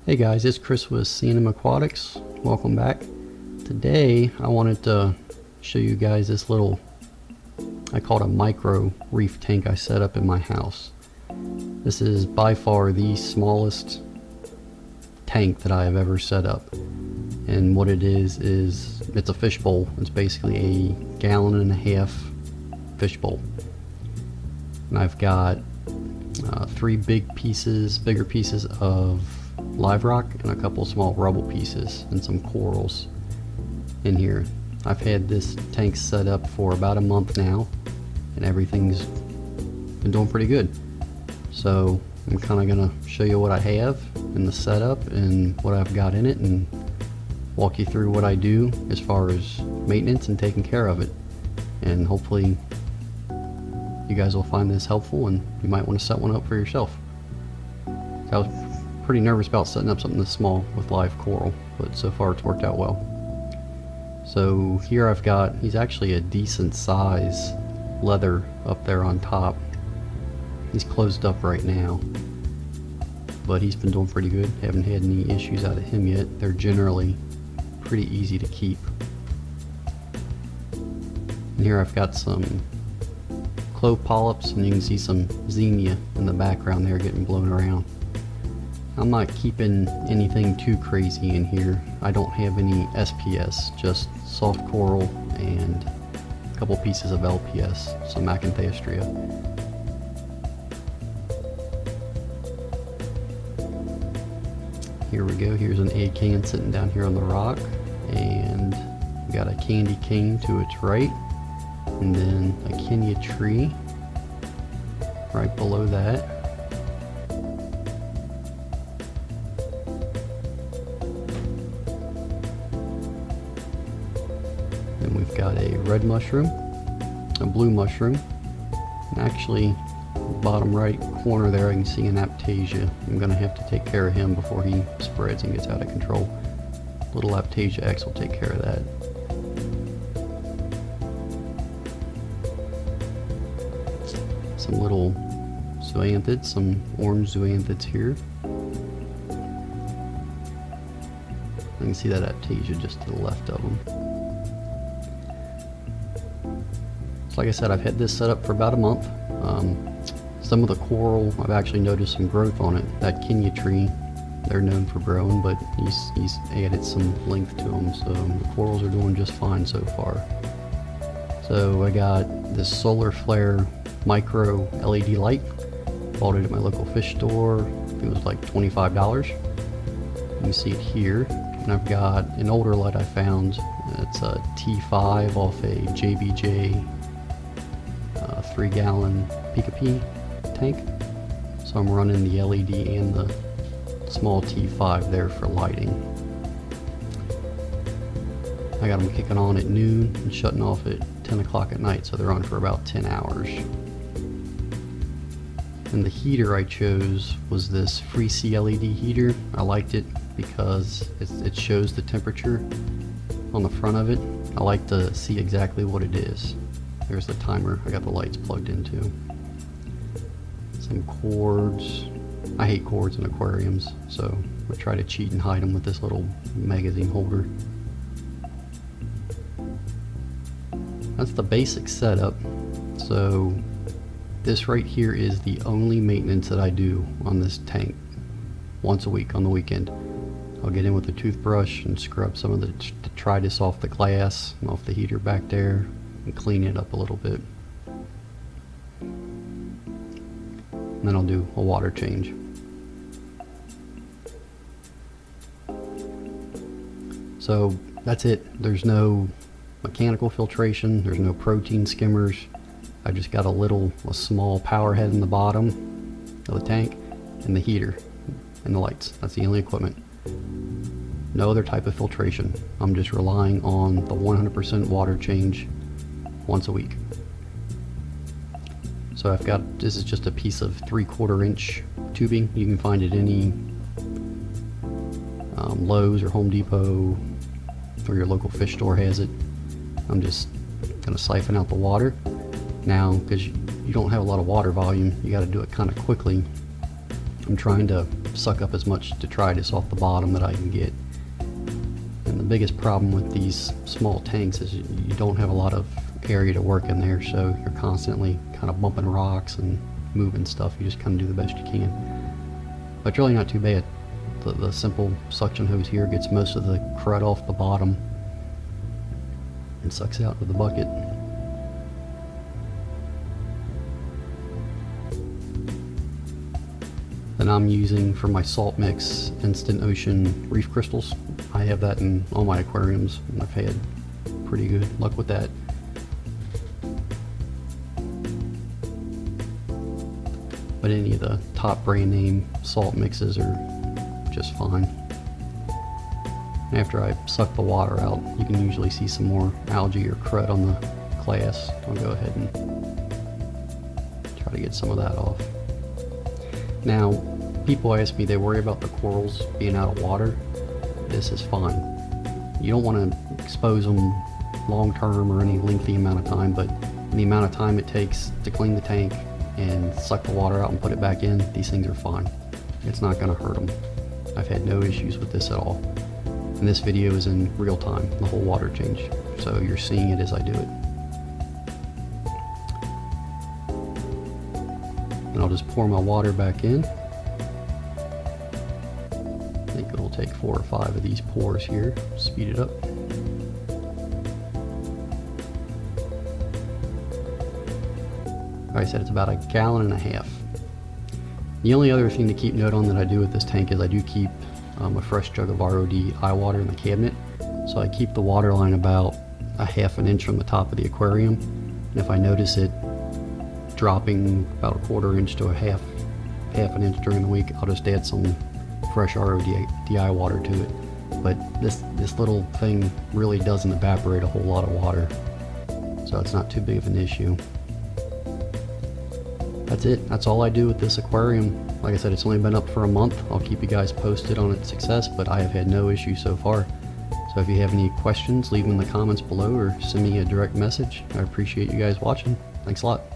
Hey guys, it's Chris with C&M Aquatics. Welcome back. Today I wanted to show you guys this little, I call it a micro reef tank I set up in my house. This is by far the smallest tank that I have ever set up. And what it is it's a fish bowl. It's basically a 1.5 gallon fish bowl. And I've got three bigger pieces of live rock and a couple small rubble pieces and some corals in here. I've had this tank set up for about a month now and everything's been doing pretty good. So I'm kind of gonna show you what I have in the setup and what I've got in it and walk you through what I do as far as maintenance and taking care of it. And hopefully you guys will find this helpful and you might want to set one up for yourself. I was pretty nervous about setting up something this small with live coral, but so far it's worked out well. So here I've got, he's actually a decent size leather up there on top. He's closed up right now, but he's been doing pretty good. Haven't had any issues out of him yet. They're generally pretty easy to keep. And here I've got some clove polyps, and you can see some xenia in the background there getting blown around. I'm not keeping anything too crazy in here. I don't have any SPS, just soft coral and a couple pieces of LPS, some Acanthastria. Here we go, here's an egg can sitting down here on the rock, and we got a candy cane to its right, and then a Kenya tree right below that. Then we've got a red mushroom, a blue mushroom, and actually bottom right corner there I can see an Aptasia. I'm going to have to take care of him before he spreads and gets out of control. Little Aptasia X will take care of that. Some little zoanthids, some orange zoanthids here. I can see that Aptasia just to the left of them. So like I said, I've had this set up for about a month. Some of the coral, I've actually noticed some growth on it. That Kenya tree, they're known for growing, but he's added some length to them, so the corals are doing just fine so far. So I got this solar flare micro LED light. Bought it at my local fish store. I think it was like $25. You can see it here. And I've got an older light I found. It's a T5 off a JBJ 3 gallon Pika-P tank. So I'm running the LED and the small T5 there for lighting. I got them kicking on at noon and shutting off at 10 o'clock at night, so they're on for about 10 hours. And the heater I chose was this Freesea LED heater. I liked it because it shows the temperature on the front of it. I like to see exactly what it is. There's the timer I got the lights plugged into. Some cords. I hate cords in aquariums, so I try to cheat and hide them with this little magazine holder. That's the basic setup. So this right here is the only maintenance that I do on this tank. Once a week on the weekend. I'll get in with a toothbrush and scrub some of the detritus off the glass and off the heater back there and clean it up a little bit. And then I'll do a water change. So that's it. There's no mechanical filtration, there's no protein skimmers. I just got a small power head in the bottom of the tank and the heater and the lights. That's the only equipment. No other type of filtration. I'm just relying on the 100% water change once a week. So I've got, this is just a piece of 3/4 inch tubing. You can find it any Lowe's or Home Depot, or your local fish store has it. I'm just gonna siphon out the water. Now, because you don't have a lot of water volume, you got to do it kind of quickly. I'm trying to suck up as much detritus off the bottom that I can get. And the biggest problem with these small tanks is you don't have a lot of area to work in there, so you're constantly kind of bumping rocks and moving stuff. You just kind of do the best you can. But it's really not too bad. The simple suction hose here gets most of the crud off the bottom and sucks out into the bucket. Then I'm using for my salt mix instant ocean reef crystals. I have that in all my aquariums and I've had pretty good luck with that. But any of the top brand name salt mixes are just fine. And after I suck the water out, you can usually see some more algae or crud on the glass. I'll go ahead and try to get some of that off. Now, people ask me, they worry about the corals being out of water. This is fine. You don't want to expose them long term or any lengthy amount of time, but in the amount of time it takes to clean the tank and suck the water out and put it back in, these things are fine. It's not going to hurt them. I've had no issues with this at all. And this video is in real time, the whole water change. So you're seeing it as I do it. And I'll just pour my water back in. I think it'll take 4 or 5 of these pours here, speed it up. Like I said, it's about 1.5 gallons. The only other thing to keep note on that I do with this tank is I do keep a fresh jug of ROD eye water in the cabinet. So I keep the water line about 1/2 inch from the top of the aquarium. And if I notice it dropping about 1/4 inch to half an inch during the week, I'll just add some fresh ROD eye water to it. But this little thing really doesn't evaporate a whole lot of water, so it's not too big of an issue. That's it. That's all I do with this aquarium. Like I said, it's only been up for a month. I'll keep you guys posted on its success, but I have had no issues so far. So if you have any questions, leave them in the comments below or send me a direct message. I appreciate you guys watching. Thanks a lot.